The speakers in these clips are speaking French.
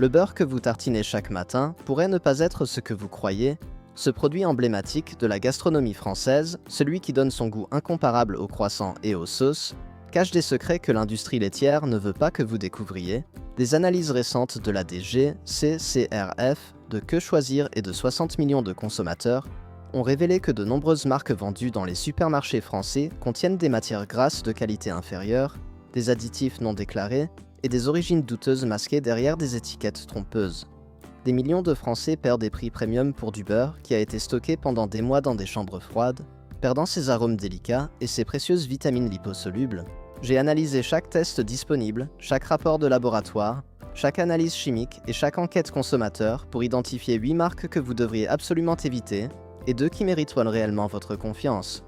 Le beurre que vous tartinez chaque matin pourrait ne pas être ce que vous croyez. Ce produit emblématique de la gastronomie française, celui qui donne son goût incomparable aux croissants et aux sauces, cache des secrets que l'industrie laitière ne veut pas que vous découvriez. Des analyses récentes de la DGCCRF, de Que Choisir et de 60 millions de consommateurs ont révélé que de nombreuses marques vendues dans les supermarchés français contiennent des matières grasses de qualité inférieure, des additifs non déclarés et des origines douteuses masquées derrière des étiquettes trompeuses. Des millions de Français perdent des prix premium pour du beurre qui a été stocké pendant des mois dans des chambres froides, perdant ses arômes délicats et ses précieuses vitamines liposolubles. J'ai analysé chaque test disponible, chaque rapport de laboratoire, chaque analyse chimique et chaque enquête consommateur pour identifier 8 marques que vous devriez absolument éviter et 2 qui méritent réellement votre confiance.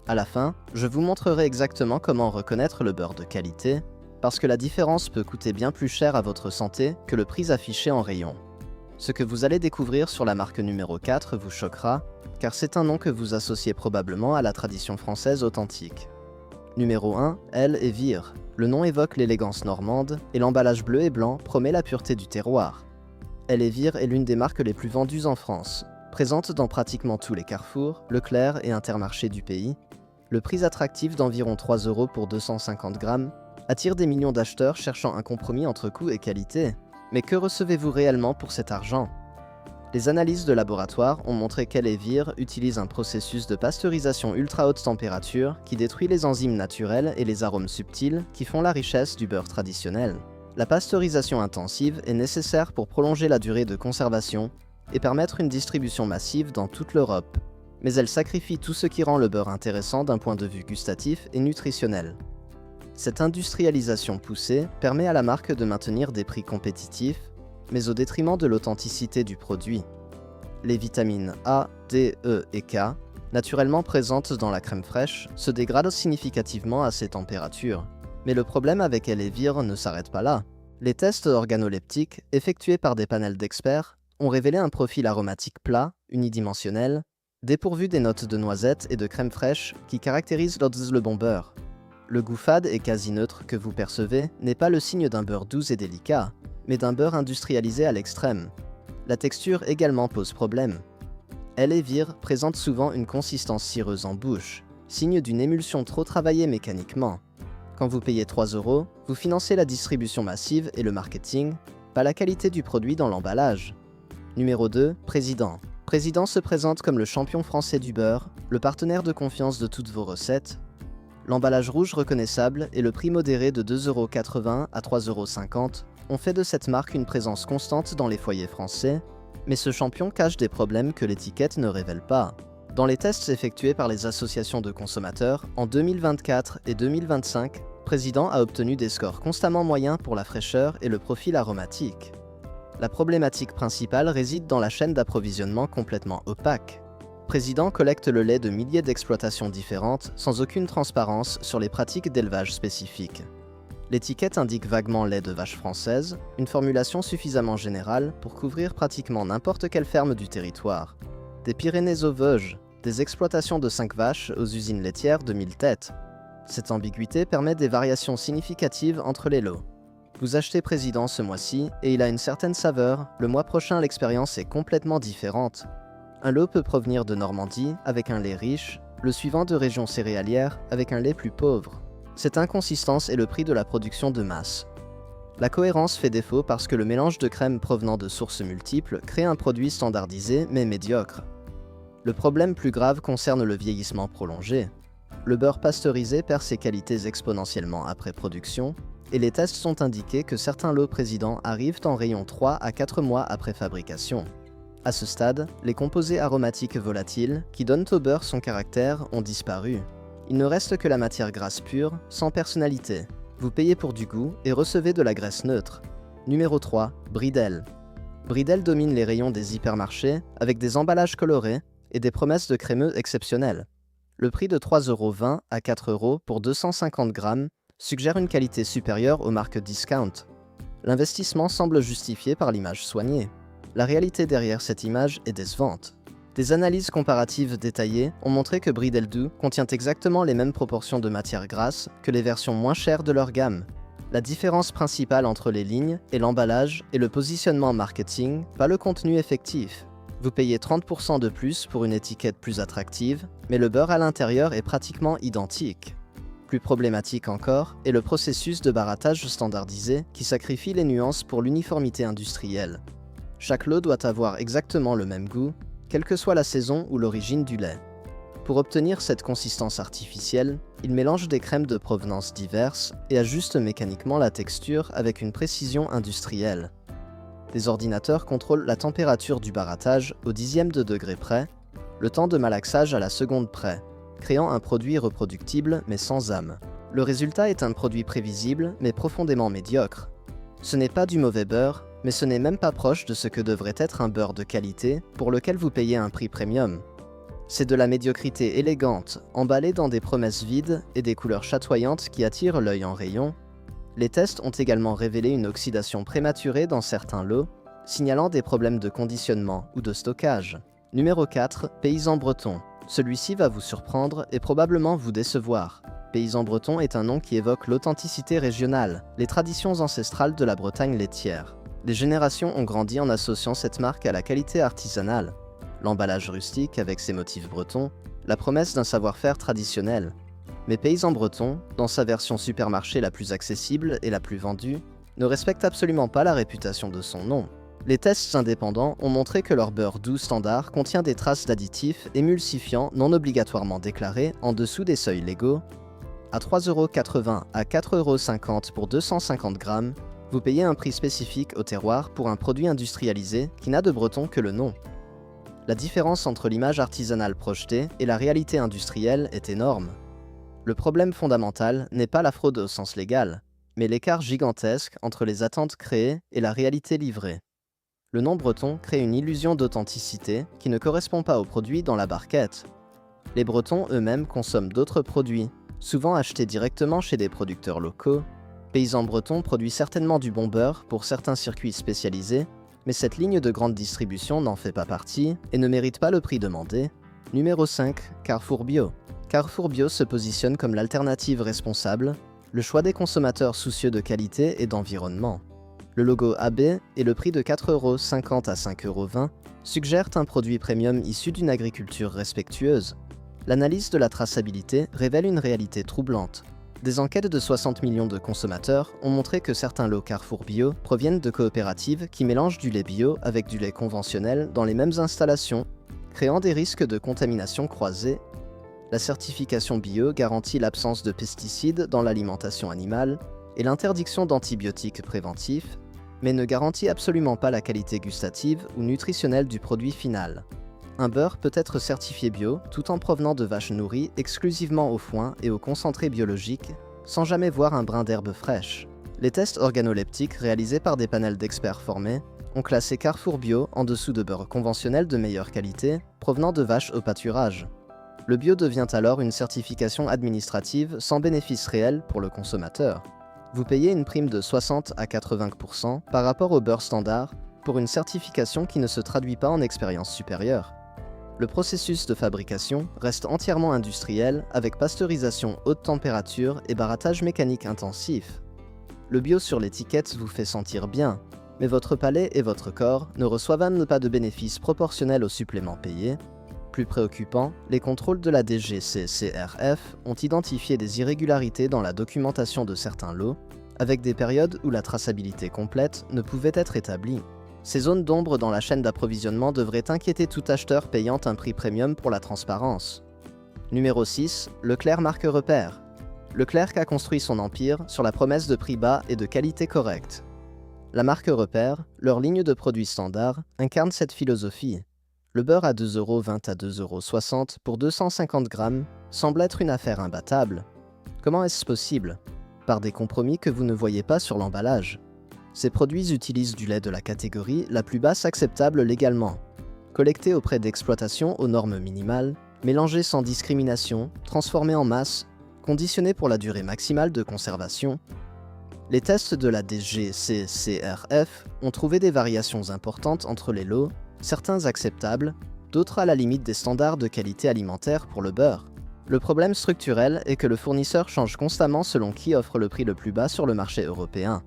À la fin, je vous montrerai exactement comment reconnaître le beurre de qualité, parce que la différence peut coûter bien plus cher à votre santé que le prix affiché en rayon. Ce que vous allez découvrir sur la marque numéro 4 vous choquera, car c'est un nom que vous associez probablement à la tradition française authentique. Numéro 1, Elle et Vire. Le nom évoque l'élégance normande, et l'emballage bleu et blanc promet la pureté du terroir. Elle et Vire est l'une des marques les plus vendues en France. Présente dans pratiquement tous les carrefours, Leclerc et Intermarché du pays, le prix attractif d'environ 3 € pour 250 grammes attire des millions d'acheteurs cherchant un compromis entre coût et qualité. Mais que recevez-vous réellement pour cet argent? Les analyses de laboratoire ont montré qu'Elevir utilise un processus de pasteurisation ultra haute température qui détruit les enzymes naturelles et les arômes subtils qui font la richesse du beurre traditionnel. La pasteurisation intensive est nécessaire pour prolonger la durée de conservation et permettre une distribution massive dans toute l'Europe. Mais elle sacrifie tout ce qui rend le beurre intéressant d'un point de vue gustatif et nutritionnel. Cette industrialisation poussée permet à la marque de maintenir des prix compétitifs, mais au détriment de l'authenticité du produit. Les vitamines A, D, E et K, naturellement présentes dans la crème fraîche, se dégradent significativement à ces températures. Mais le problème avec Elevir ne s'arrête pas là. Les tests organoleptiques, effectués par des panels d'experts, ont révélé un profil aromatique plat, unidimensionnel, dépourvu des notes de noisettes et de crème fraîche qui caractérisent le bon beurre. Le goût fade et quasi neutre que vous percevez n'est pas le signe d'un beurre doux et délicat, mais d'un beurre industrialisé à l'extrême. La texture également pose problème. Elevir présente souvent une consistance cireuse en bouche, signe d'une émulsion trop travaillée mécaniquement. Quand vous payez 3 €, vous financez la distribution massive et le marketing, pas la qualité du produit dans l'emballage. Numéro 2, Président. Président se présente comme le champion français du beurre, le partenaire de confiance de toutes vos recettes. L'emballage rouge reconnaissable et le prix modéré de 2,80 € à 3,50 € ont fait de cette marque une présence constante dans les foyers français, mais ce champion cache des problèmes que l'étiquette ne révèle pas. Dans les tests effectués par les associations de consommateurs, en 2024 et 2025, Président a obtenu des scores constamment moyens pour la fraîcheur et le profil aromatique. La problématique principale réside dans la chaîne d'approvisionnement complètement opaque. Président collecte le lait de milliers d'exploitations différentes sans aucune transparence sur les pratiques d'élevage spécifiques. L'étiquette indique vaguement lait de vache française, une formulation suffisamment générale pour couvrir pratiquement n'importe quelle ferme du territoire. Des Pyrénées aux Vosges, des exploitations de 5 vaches aux usines laitières de 1000 têtes. Cette ambiguïté permet des variations significatives entre les lots. Vous achetez Président ce mois-ci et il a une certaine saveur, le mois prochain l'expérience est complètement différente. Un lot peut provenir de Normandie avec un lait riche, le suivant de régions céréalières avec un lait plus pauvre. Cette inconsistance est le prix de la production de masse. La cohérence fait défaut parce que le mélange de crème provenant de sources multiples crée un produit standardisé mais médiocre. Le problème plus grave concerne le vieillissement prolongé. Le beurre pasteurisé perd ses qualités exponentiellement après production, et les tests sont indiqués que certains lots Président arrivent en rayon 3 à 4 mois après fabrication. À ce stade, les composés aromatiques volatiles, qui donnent au beurre son caractère, ont disparu. Il ne reste que la matière grasse pure, sans personnalité. Vous payez pour du goût et recevez de la graisse neutre. Numéro 3, Bridel. Bridel domine les rayons des hypermarchés avec des emballages colorés et des promesses de crémeux exceptionnelles. Le prix de 3,20 € à 4 € pour 250 grammes suggère une qualité supérieure aux marques discount. L'investissement semble justifié par l'image soignée. La réalité derrière cette image est décevante. Des analyses comparatives détaillées ont montré que Bridel Doux contient exactement les mêmes proportions de matière grasse que les versions moins chères de leur gamme. La différence principale entre les lignes est l'emballage et le positionnement marketing, pas le contenu effectif. Vous payez 30% de plus pour une étiquette plus attractive, mais le beurre à l'intérieur est pratiquement identique. Plus problématique encore est le processus de barattage standardisé qui sacrifie les nuances pour l'uniformité industrielle. Chaque lot doit avoir exactement le même goût, quelle que soit la saison ou l'origine du lait. Pour obtenir cette consistance artificielle, il mélange des crèmes de provenance diverses et ajuste mécaniquement la texture avec une précision industrielle. Des ordinateurs contrôlent la température du barattage au dixième de degré près, le temps de malaxage à la seconde près, créant un produit reproductible mais sans âme. Le résultat est un produit prévisible mais profondément médiocre. Ce n'est pas du mauvais beurre, mais ce n'est même pas proche de ce que devrait être un beurre de qualité pour lequel vous payez un prix premium. C'est de la médiocrité élégante, emballée dans des promesses vides et des couleurs chatoyantes qui attirent l'œil en rayon. Les tests ont également révélé une oxydation prématurée dans certains lots, signalant des problèmes de conditionnement ou de stockage. Numéro 4, paysan breton. Celui-ci va vous surprendre et probablement vous décevoir. Paysan breton est un nom qui évoque l'authenticité régionale, les traditions ancestrales de la Bretagne laitière. Des générations ont grandi en associant cette marque à la qualité artisanale. L'emballage rustique avec ses motifs bretons, la promesse d'un savoir-faire traditionnel. Mais Paysan breton, dans sa version supermarché la plus accessible et la plus vendue, ne respecte absolument pas la réputation de son nom. Les tests indépendants ont montré que leur beurre doux standard contient des traces d'additifs émulsifiants non obligatoirement déclarés en dessous des seuils légaux. À 3,80€ à 4,50€ pour 250 grammes, vous payez un prix spécifique au terroir pour un produit industrialisé qui n'a de breton que le nom. La différence entre l'image artisanale projetée et la réalité industrielle est énorme. Le problème fondamental n'est pas la fraude au sens légal, mais l'écart gigantesque entre les attentes créées et la réalité livrée. Le nom breton crée une illusion d'authenticité qui ne correspond pas aux produits dans la barquette. Les Bretons eux-mêmes consomment d'autres produits, souvent achetés directement chez des producteurs locaux. Paysan breton produit certainement du bon beurre pour certains circuits spécialisés, mais cette ligne de grande distribution n'en fait pas partie et ne mérite pas le prix demandé. Numéro 5, Carrefour Bio. Carrefour Bio se positionne comme l'alternative responsable, le choix des consommateurs soucieux de qualité et d'environnement. Le logo AB et le prix de 4,50€ à 5,20€ suggèrent un produit premium issu d'une agriculture respectueuse. L'analyse de la traçabilité révèle une réalité troublante. Des enquêtes de 60 millions de consommateurs ont montré que certains lots Carrefour Bio proviennent de coopératives qui mélangent du lait bio avec du lait conventionnel dans les mêmes installations, créant des risques de contamination croisée. La certification bio garantit l'absence de pesticides dans l'alimentation animale et l'interdiction d'antibiotiques préventifs, mais ne garantit absolument pas la qualité gustative ou nutritionnelle du produit final. Un beurre peut être certifié bio tout en provenant de vaches nourries exclusivement au foin et au concentré biologique, sans jamais voir un brin d'herbe fraîche. Les tests organoleptiques réalisés par des panels d'experts formés ont classé Carrefour Bio en dessous de beurre conventionnel de meilleure qualité, provenant de vaches au pâturage. Le bio devient alors une certification administrative sans bénéfice réel pour le consommateur. Vous payez une prime de 60 à 80% par rapport au beurre standard pour une certification qui ne se traduit pas en expérience supérieure. Le processus de fabrication reste entièrement industriel avec pasteurisation haute température et barattage mécanique intensif. Le bio sur l'étiquette vous fait sentir bien, mais votre palais et votre corps ne reçoivent pas de bénéfices proportionnels aux suppléments payés. Plus préoccupant, les contrôles de la DGCCRF ont identifié des irrégularités dans la documentation de certains lots, avec des périodes où la traçabilité complète ne pouvait être établie. Ces zones d'ombre dans la chaîne d'approvisionnement devraient inquiéter tout acheteur payant un prix premium pour la transparence. Numéro 6, Leclerc marque repère. Leclerc a construit son empire sur la promesse de prix bas et de qualité correcte. La marque repère, leur ligne de produits standards, incarne cette philosophie. Le beurre à 2,20€ à 2,60€ pour 250 grammes semble être une affaire imbattable. Comment est-ce possible? Par des compromis que vous ne voyez pas sur l'emballage. Ces produits utilisent du lait de la catégorie la plus basse acceptable légalement, collecté auprès d'exploitations aux normes minimales, mélangé sans discrimination, transformé en masse, conditionné pour la durée maximale de conservation. Les tests de la DGCCRF ont trouvé des variations importantes entre les lots, certains acceptables, d'autres à la limite des standards de qualité alimentaire pour le beurre. Le problème structurel est que le fournisseur change constamment selon qui offre le prix le plus bas sur le marché européen.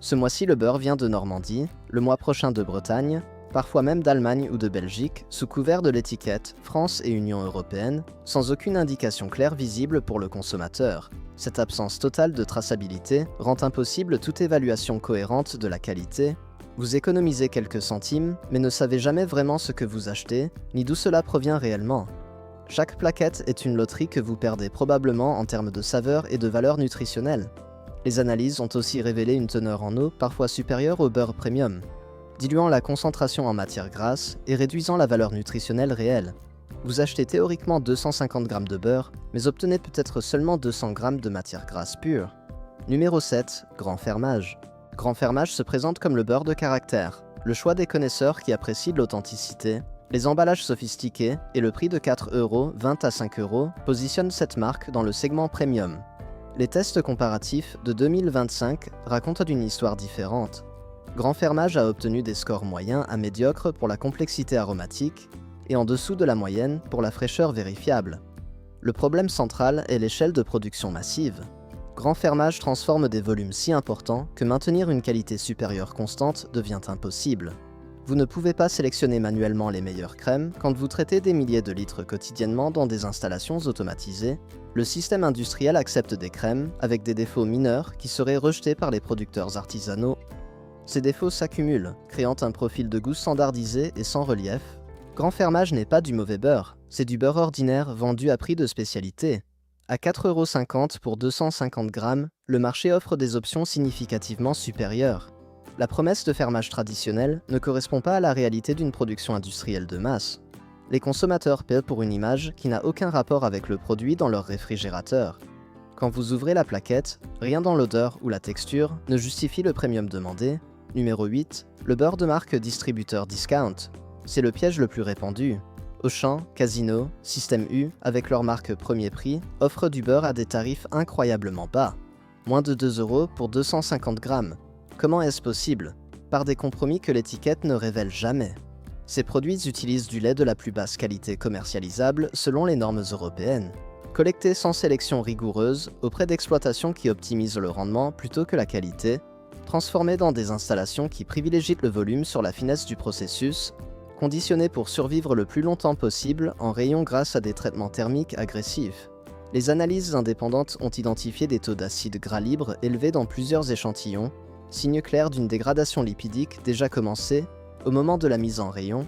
Ce mois-ci, le beurre vient de Normandie, le mois prochain de Bretagne, parfois même d'Allemagne ou de Belgique, sous couvert de l'étiquette France et Union européenne, sans aucune indication claire visible pour le consommateur. Cette absence totale de traçabilité rend impossible toute évaluation cohérente de la qualité. Vous économisez quelques centimes, mais ne savez jamais vraiment ce que vous achetez, ni d'où cela provient réellement. Chaque plaquette est une loterie que vous perdez probablement en termes de saveur et de valeur nutritionnelle. Les analyses ont aussi révélé une teneur en eau parfois supérieure au beurre premium, diluant la concentration en matière grasse et réduisant la valeur nutritionnelle réelle. Vous achetez théoriquement 250 g de beurre, mais obtenez peut-être seulement 200 g de matière grasse pure. Numéro 7. Grand fermage. Grand fermage se présente comme le beurre de caractère, le choix des connaisseurs qui apprécient l'authenticité. Les emballages sophistiqués et le prix de 4,20 à 5 € positionnent cette marque dans le segment premium. Les tests comparatifs de 2025 racontent une histoire différente. Grand fermage a obtenu des scores moyens à médiocres pour la complexité aromatique et en dessous de la moyenne pour la fraîcheur vérifiable. Le problème central est l'échelle de production massive. Grand fermage transforme des volumes si importants que maintenir une qualité supérieure constante devient impossible. Vous ne pouvez pas sélectionner manuellement les meilleures crèmes quand vous traitez des milliers de litres quotidiennement dans des installations automatisées. Le système industriel accepte des crèmes avec des défauts mineurs qui seraient rejetés par les producteurs artisanaux. Ces défauts s'accumulent, créant un profil de goût standardisé et sans relief. Grand fermage n'est pas du mauvais beurre, c'est du beurre ordinaire vendu à prix de spécialité. À 4,50 € pour 250 g, le marché offre des options significativement supérieures. La promesse de fermage traditionnel ne correspond pas à la réalité d'une production industrielle de masse. Les consommateurs paient pour une image qui n'a aucun rapport avec le produit dans leur réfrigérateur. Quand vous ouvrez la plaquette, rien dans l'odeur ou la texture ne justifie le premium demandé. Numéro 8. Le beurre de marque distributeur discount. C'est le piège le plus répandu. Auchan, Casino, Système U, avec leur marque Premier Prix, offrent du beurre à des tarifs incroyablement bas. Moins de 2 € pour 250 g. Comment est-ce possible? Par des compromis que l'étiquette ne révèle jamais. Ces produits utilisent du lait de la plus basse qualité commercialisable selon les normes européennes, collecté sans sélection rigoureuse auprès d'exploitations qui optimisent le rendement plutôt que la qualité, transformé dans des installations qui privilégient le volume sur la finesse du processus, conditionné pour survivre le plus longtemps possible en rayon grâce à des traitements thermiques agressifs. Les analyses indépendantes ont identifié des taux d'acide gras libre élevés dans plusieurs échantillons, signe clair d'une dégradation lipidique déjà commencée au moment de la mise en rayon.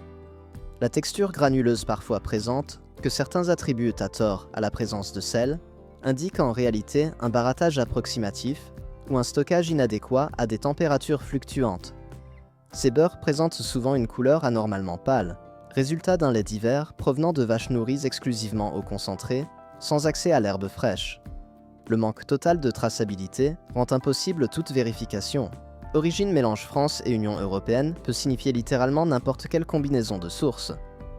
La texture granuleuse parfois présente, que certains attribuent à tort à la présence de sel, indique en réalité un barattage approximatif ou un stockage inadéquat à des températures fluctuantes. Ces beurres présentent souvent une couleur anormalement pâle, résultat d'un lait d'hiver provenant de vaches nourries exclusivement au concentré, sans accès à l'herbe fraîche. Le manque total de traçabilité rend impossible toute vérification. Origine mélange France et Union européenne peut signifier littéralement n'importe quelle combinaison de sources.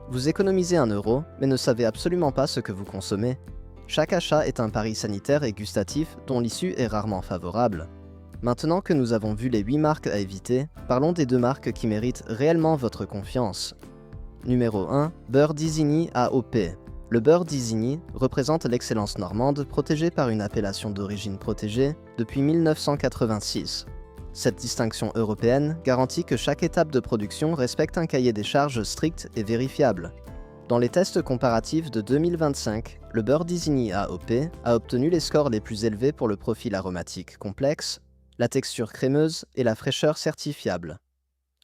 Vous économisez 1 €, mais ne savez absolument pas ce que vous consommez. Chaque achat est un pari sanitaire et gustatif dont l'issue est rarement favorable. Maintenant que nous avons vu les 8 marques à éviter, parlons des 2 marques qui méritent réellement votre confiance. Numéro 1. Beurre d'Isigny AOP. Le beurre d'Isigny représente l'excellence normande protégée par une appellation d'origine protégée depuis 1986. Cette distinction européenne garantit que chaque étape de production respecte un cahier des charges strict et vérifiable. Dans les tests comparatifs de 2025, le beurre d'Isigny AOP a obtenu les scores les plus élevés pour le profil aromatique complexe, la texture crémeuse et la fraîcheur certifiable.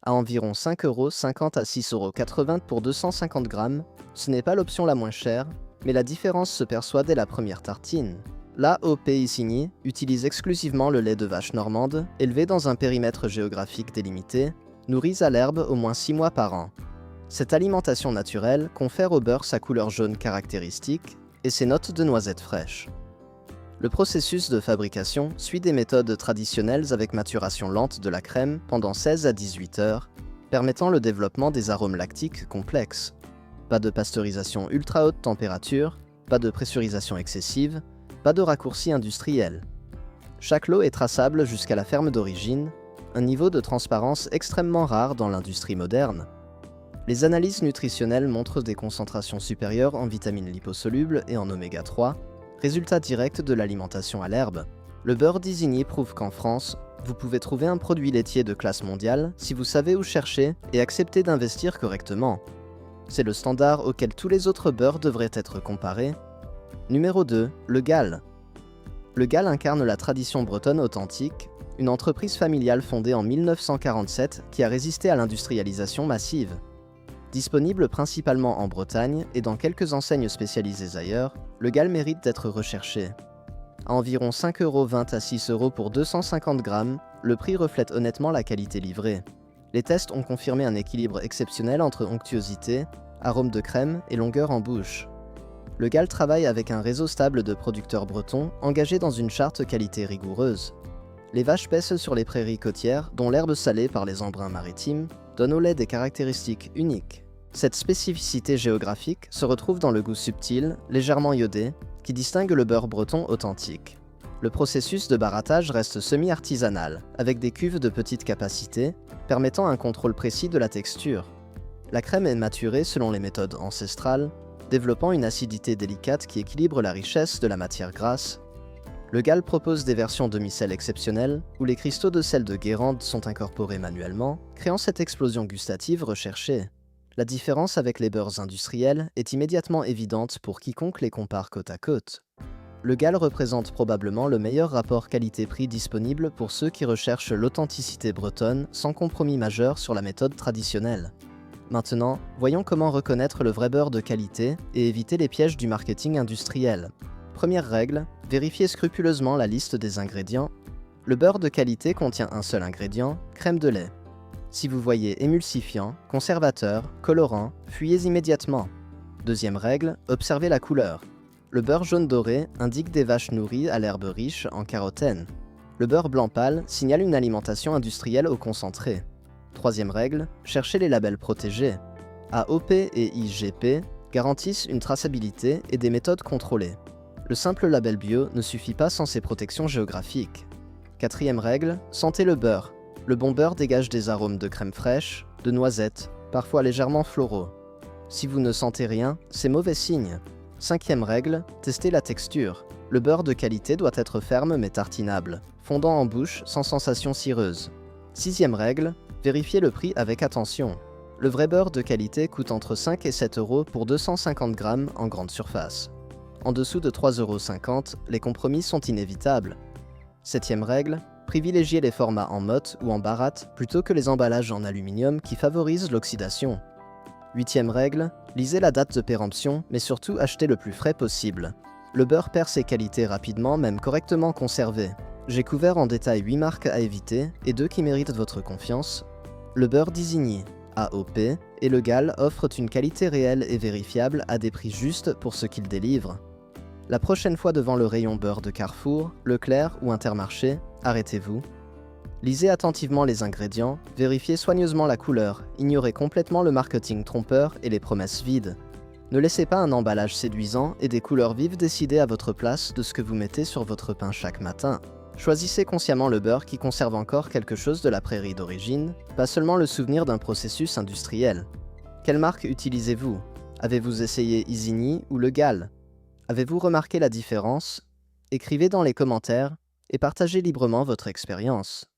À environ 5,50 € à 6,80 € pour 250 g, ce n'est pas l'option la moins chère, mais la différence se perçoit dès la première tartine. L'AOP Isigny utilise exclusivement le lait de vache normande, élevé dans un périmètre géographique délimité, nourri à l'herbe au moins 6 mois par an. Cette alimentation naturelle confère au beurre sa couleur jaune caractéristique et ses notes de noisettes fraîches. Le processus de fabrication suit des méthodes traditionnelles avec maturation lente de la crème pendant 16 à 18 heures, permettant le développement des arômes lactiques complexes. Pas de pasteurisation ultra haute température, pas de pressurisation excessive, pas de raccourci industriel. Chaque lot est traçable jusqu'à la ferme d'origine, un niveau de transparence extrêmement rare dans l'industrie moderne. Les analyses nutritionnelles montrent des concentrations supérieures en vitamines liposolubles et en oméga 3, résultat direct de l'alimentation à l'herbe. Le beurre d'Isigny prouve qu'en France, vous pouvez trouver un produit laitier de classe mondiale si vous savez où chercher et accepter d'investir correctement. C'est le standard auquel tous les autres beurres devraient être comparés. Numéro 2, le Gall. Le Gall incarne la tradition bretonne authentique, une entreprise familiale fondée en 1947 qui a résisté à l'industrialisation massive. Disponible principalement en Bretagne et dans quelques enseignes spécialisées ailleurs, le Gall mérite d'être recherché. À environ 5,20 € à 6 € pour 250 grammes, le prix reflète honnêtement la qualité livrée. Les tests ont confirmé un équilibre exceptionnel entre onctuosité, arôme de crème et longueur en bouche. Le Gall travaille avec un réseau stable de producteurs bretons engagés dans une charte qualité rigoureuse. Les vaches paissent sur les prairies côtières, dont l'herbe salée par les embruns maritimes donne au lait des caractéristiques uniques. Cette spécificité géographique se retrouve dans le goût subtil, légèrement iodé, qui distingue le beurre breton authentique. Le processus de barattage reste semi-artisanal, avec des cuves de petite capacité, permettant un contrôle précis de la texture. La crème est maturée selon les méthodes ancestrales, développant une acidité délicate qui équilibre la richesse de la matière grasse. Le Gall propose des versions demi-sel exceptionnelles, où les cristaux de sel de Guérande sont incorporés manuellement, créant cette explosion gustative recherchée. La différence avec les beurres industriels est immédiatement évidente pour quiconque les compare côte à côte. Le Gall représente probablement le meilleur rapport qualité-prix disponible pour ceux qui recherchent l'authenticité bretonne sans compromis majeur sur la méthode traditionnelle. Maintenant, voyons comment reconnaître le vrai beurre de qualité et éviter les pièges du marketing industriel. Première règle, vérifiez scrupuleusement la liste des ingrédients. Le beurre de qualité contient un seul ingrédient, crème de lait. Si vous voyez émulsifiant, conservateur, colorant, fuyez immédiatement. Deuxième règle, observez la couleur. Le beurre jaune doré indique des vaches nourries à l'herbe riche en carotène. Le beurre blanc pâle signale une alimentation industrielle au concentré. Troisième règle, cherchez les labels protégés. AOP et IGP garantissent une traçabilité et des méthodes contrôlées. Le simple label bio ne suffit pas sans ces protections géographiques. Quatrième règle, sentez le beurre. Le bon beurre dégage des arômes de crème fraîche, de noisettes, parfois légèrement floraux. Si vous ne sentez rien, c'est mauvais signe. Cinquième règle, testez la texture. Le beurre de qualité doit être ferme mais tartinable, fondant en bouche sans sensation cireuse. Sixième règle, vérifiez le prix avec attention. Le vrai beurre de qualité coûte entre 5 et 7 € pour 250 grammes en grande surface. En dessous de 3,50 €, les compromis sont inévitables. Septième règle, privilégiez les formats en motte ou en baratte plutôt que les emballages en aluminium qui favorisent l'oxydation. Huitième règle, lisez la date de péremption, mais surtout achetez le plus frais possible. Le beurre perd ses qualités rapidement, même correctement conservé. J'ai couvert en détail 8 marques à éviter et 2 qui méritent votre confiance. Le beurre d'Isigny, AOP, et le Gall offrent une qualité réelle et vérifiable à des prix justes pour ce qu'ils délivrent. La prochaine fois devant le rayon beurre de Carrefour, Leclerc ou Intermarché, arrêtez-vous. Lisez attentivement les ingrédients, vérifiez soigneusement la couleur, ignorez complètement le marketing trompeur et les promesses vides. Ne laissez pas un emballage séduisant et des couleurs vives décider à votre place de ce que vous mettez sur votre pain chaque matin. Choisissez consciemment le beurre qui conserve encore quelque chose de la prairie d'origine, pas seulement le souvenir d'un processus industriel. Quelle marque utilisez-vous? Avez-vous essayé Isigny ou le Gall? Avez-vous remarqué la différence? Écrivez dans les commentaires et partagez librement votre expérience.